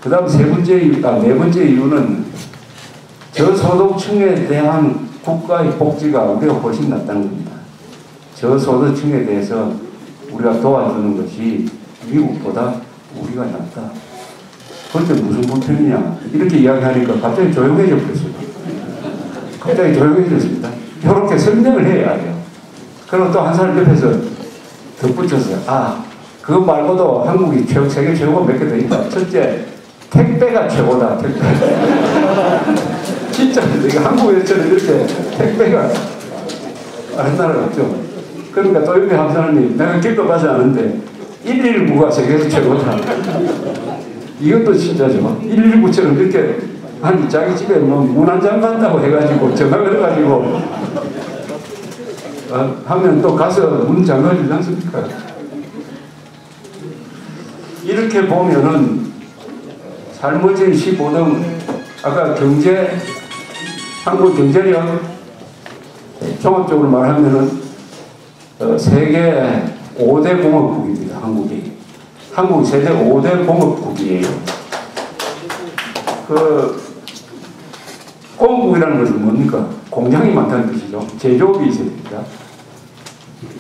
그 다음 네 번째 이유는 저소득층에 대한 국가의 복지가 우리가 훨씬 낫다는 겁니다. 저소득층에 대해서 우리가 도와주는 것이 미국보다 우리가 낫다. 그런데 무슨 불편이냐 이렇게 이야기하니까 갑자기 조용해져 버렸어요. 갑자기 조용해졌습니다. 이렇게 설명을 해야 해요. 그리고 또 한 사람 옆에서 덧붙였어요. 그거 말고도 한국이 세계 최고가 몇 개 더 있다. 첫째, 택배가 최고다. 택배. 진짜 이게 한국에서는 이렇게 택배가 다른 나라가 없죠. 그러니까 또 옆에 한 사람이 내가 길도 가지 않은데 119가 세계에서 최고다. 이것도 진짜죠. 119처럼 이렇게 아니 자기 집에 뭐 문 안 잠간다고 해가지고 전화를 해가지고 하면 또 가서 문 잠가주지 않습니까? 이렇게 보면은 삶어진 15등 아까 한국 경제력 종합적으로 말하면은 세계 5대 공업국입니다. 한국 세계 5대 공업국이에요. 공업국이라는 것은 뭡니까? 공장이 많다는 뜻이죠. 제조업이 있어야 됩니다.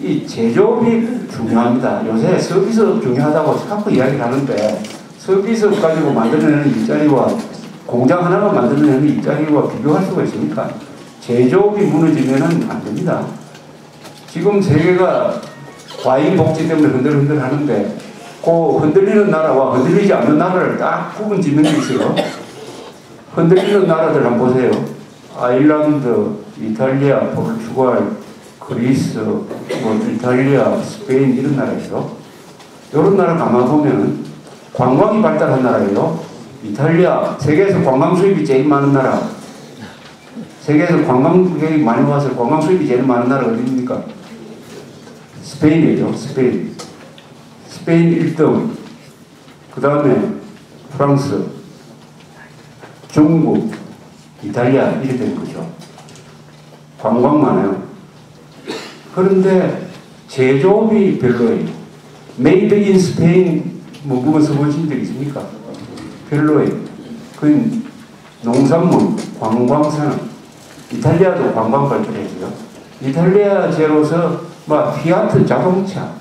이 제조업이 중요합니다. 요새 서비스업 중요하다고 자꾸 이야기를 하는데 서비스업 가지고 만들어내는 일자리와 공장 하나가 만들어내는 일자리와 비교할 수가 있습니까? 제조업이 무너지면 안 됩니다. 지금 세계가 과잉 복지 때문에 흔들흔들 하는데 그 흔들리는 나라와 흔들리지 않는 나라를 딱 구분 짓는 게 있어요. 흔들리는 나라들 한번 보세요. 아일란드, 이탈리아, 포르투갈, 그리스, 이탈리아, 스페인 이런 나라죠. 이런 나라 가만 보면 관광이 발달한 나라예요. 이탈리아, 세계에서 관광 수입이 제일 많은 나라. 세계에서 관광객이 많이 와서 관광 수입이 제일 많은 나라가 어디입니까? 스페인이죠. 스페인 1등. 그 다음에 프랑스, 중국, 이탈리아 이렇게 되는 거죠. 관광 많아요. 그런데 제조업이 별로예요. 메이드 인 스페인 문구가 써보신 적 있습니까? 별로예요. 그 농산물, 관광산업. 이탈리아도 관광 발전했어요. 이탈리아제로서 피아트 자동차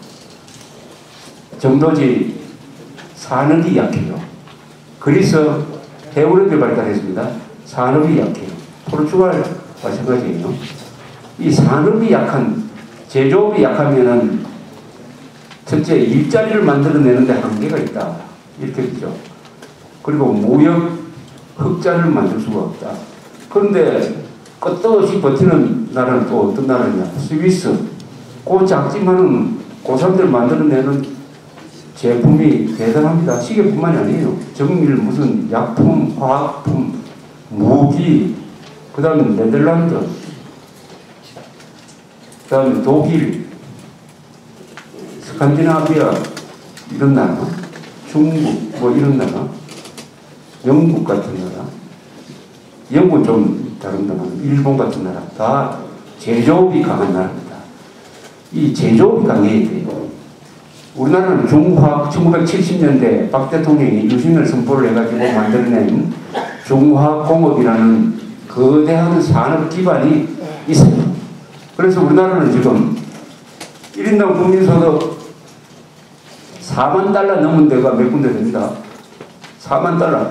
정도지 산업이 약해요. 그리스 해운업이 발달했습니다. 산업이 약해요. 포르투갈 마찬가지예요. 이 산업이 약한, 제조업이 약하면은 첫째 일자리를 만들어내는데 한계가 있다. 이렇게 되죠. 그리고 무역 흑자를 만들 수가 없다. 그런데 끝도 없이 버티는 나라는 또 어떤 나라냐? 스위스. 그 작지만은 그 사람들 만들어내는 제품이 대단합니다. 시계뿐만이 아니에요. 정밀 무슨 약품, 화학품, 무기, 그 다음에 네덜란드, 그 다음에 독일, 스칸디나비아 이런 나라, 중국 뭐 이런 나라, 영국 같은 나라, 영국은 좀 다른다만 일본 같은 나라 다 제조업이 강한 나라입니다. 이 제조업이 강해야 돼요. 우리나라는 중화학 1970년대 박 대통령이 유신을 선포를 해가지고 만들어낸 중화공업이라는 거대한 산업 기반이 있어요. 그래서 우리나라는 지금 1인당 국민소득 4만 달러 넘은 데가 몇 군데 됩니다. 4만 달러.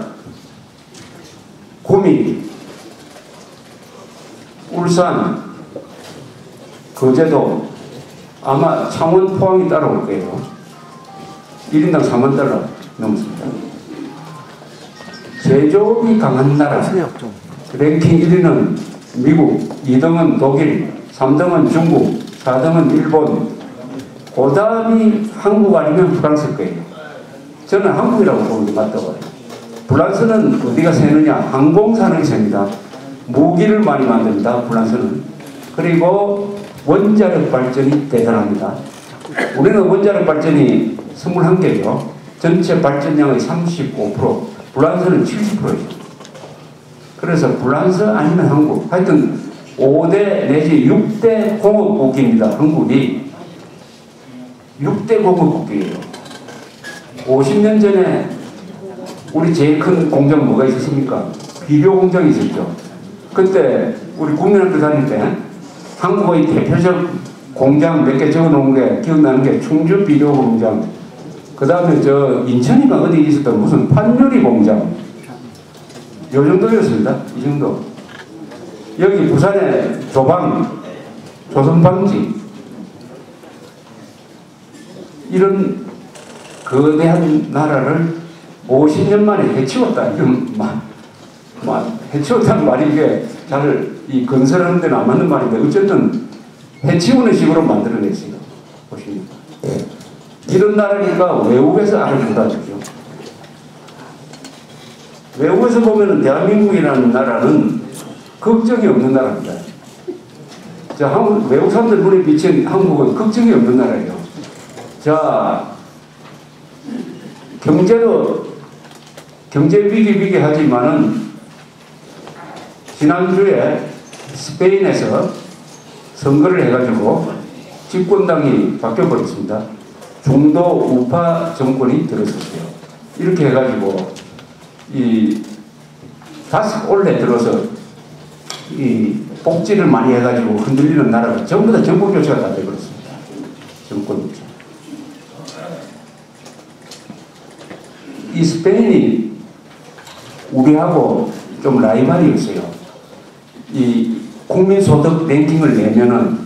구미, 울산, 거제도, 아마 창원, 포항이 따라올 거예요. 1인당 4만 달러 넘습니다. 제조업이 강한 나라. 랭킹 1위는 미국, 2등은 독일, 3등은 중국, 4등은 일본, 그 다음이 한국 아니면 프랑스일 거예요. 저는 한국이라고 보는 게 맞다고 해요. 프랑스는 어디가 세느냐? 항공산업이 셉니다. 무기를 많이 만듭니다. 프랑스는. 그리고 원자력 발전이 대단합니다. 우리는 원자력 발전이 21개죠. 전체 발전량의 35%, 프랑스는 70%예요. 그래서 프랑스 아니면 한국, 하여튼 5대 내지 6대 공업국입니다. 한국이 6대 공업국이에요. 50년 전에 우리 제일 큰 공장 뭐가 있었습니까? 비료 공장이 있었죠. 그때 우리 국민학교 다닐 때 한국의 대표적 공장 몇 개 적어 놓은 게 기억나는 게 충주 비료 공장, 그 다음에 저 인천인가 어디 있었던 무슨 판유리 공장, 요 정도였습니다. 이 정도. 여기 부산에 조방, 조선방지, 이런 거대한 나라를 50년 만에 해치웠다. 이런 해치웠다는 말이 이게 잘 이 건설하는 데는 안 맞는 말인데 어쨌든 해치우는 식으로 만들어냈어요. 보십니까? 이런 나라니까 외국에서 알아준다죠. 외국에서 보면은 대한민국이라는 나라는 걱정이 없는 나라입니다. 자, 외국 사람들 눈에 비친 한국은 걱정이 없는 나라예요. 자, 경제 위기 하지만은 지난주에 스페인에서 선거를 해가지고 집권당이 바뀌어버렸습니다. 중도 우파 정권이 들어섰어요. 이렇게 해가지고 올해 들어서 복지를 많이 해가지고 흔들리는 나라가 전부 다 정권 교체가 다 되어버렸습니다. 정권 교체. 이 스페인이 우리하고 좀 라이벌이었어요. 이 국민소득 랭킹을 내면은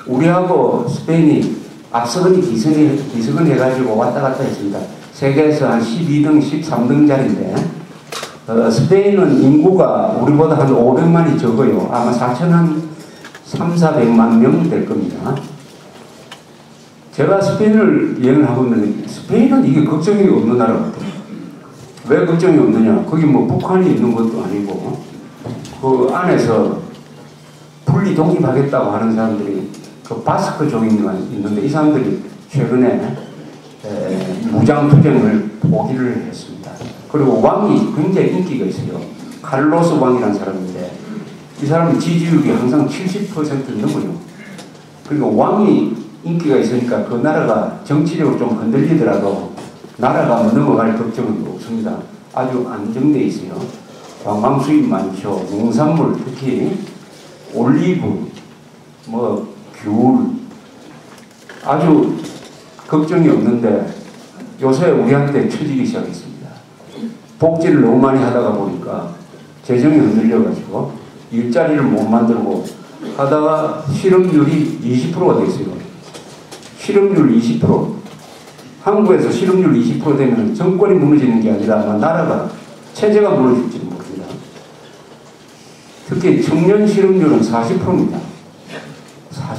우리하고 스페인이 앞서거니 뒤서거니 해가지고 왔다 갔다 했습니다. 세계에서 한 12등, 13등짜리인데 스페인은 인구가 우리보다 한 500만이 적어요. 아마 4,000한 3,400만 명 될 겁니다. 제가 스페인을 여행을 하고 있는데 스페인은 이게 걱정이 없는 나라 같아요. 왜 걱정이 없느냐? 거기 뭐 북한이 있는 것도 아니고 그 안에서 분리 독립하겠다고 하는 사람들이 그 바스크족인가 있는데 이 사람들이 최근에 무장투쟁을 포기를 했습니다. 그리고 왕이 굉장히 인기가 있어요. 칼로스 왕이라는 사람인데 이 사람의 지지율이 항상 70% 넘어요. 그리고 왕이 인기가 있으니까 그 나라가 정치력으로 좀 흔들리더라도 나라가 넘어갈 걱정은 없습니다. 아주 안정되어 있어요. 관광 수입 많죠. 농산물, 특히 올리브, 귤, 아주 걱정이 없는데 요새 우리한테 처지기 시작했습니다. 복지를 너무 많이 하다가 보니까 재정이 흔들려가지고 일자리를 못 만들고 하다가 실업률이 20%가 됐어요. 실업률 20%. 한국에서 실업률 20% 되면 정권이 무너지는 게 아니라 아마 나라가 체제가 무너질지 모릅니다. 특히 청년 실업률은 40%입니다. 40%.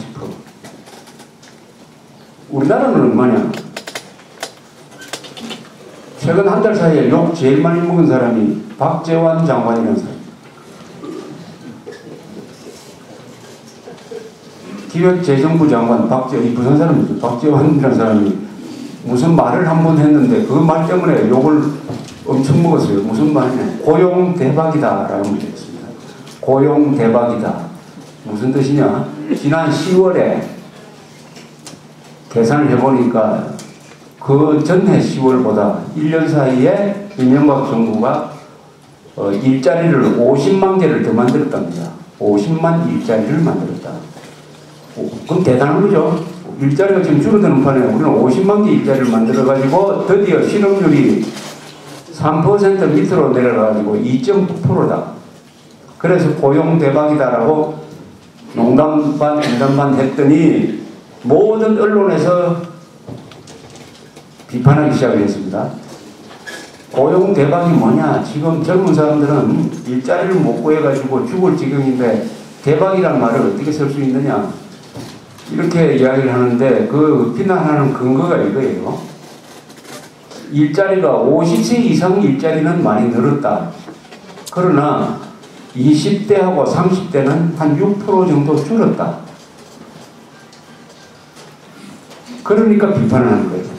우리나라는 얼마냐? 최근 한 달 사이에 욕 제일 많이 먹은 사람이 박재환 장관이라는 사람. 기획재정부 장관 이 부산 사람이죠. 박재환이라는 사람이 무슨 말을 한 번 했는데 그 말 때문에 욕을 엄청 먹었어요. 무슨 말이냐? 고용 대박이다 라고 말했습니다. 고용 대박이다. 무슨 뜻이냐? 지난 10월에 계산을 해보니까 그 전해 10월보다 1년 사이에 이명박 정부가 일자리를 50만 개를 더 만들었답니다. 50만 일자리를 만들었다. 그럼 대단한 거죠. 일자리가 지금 줄어드는 판에 우리는 50만 개 일자리를 만들어가지고 드디어 실업률이 3% 밑으로 내려가가지고 2.9%다. 그래서 고용 대박이다라고 농담 반 진담 반 했더니 모든 언론에서 비판하기 시작을 했습니다. 고용 대박이 뭐냐? 지금 젊은 사람들은 일자리를 못 구해가지고 죽을 지경인데 대박이란 말을 어떻게 쓸 수 있느냐? 이렇게 이야기를 하는데 그 비난하는 근거가 이거예요. 일자리가 50세 이상 일자리는 많이 늘었다. 그러나 20대하고 30대는 한 6% 정도 줄었다. 그러니까 비판을 하는 거예요.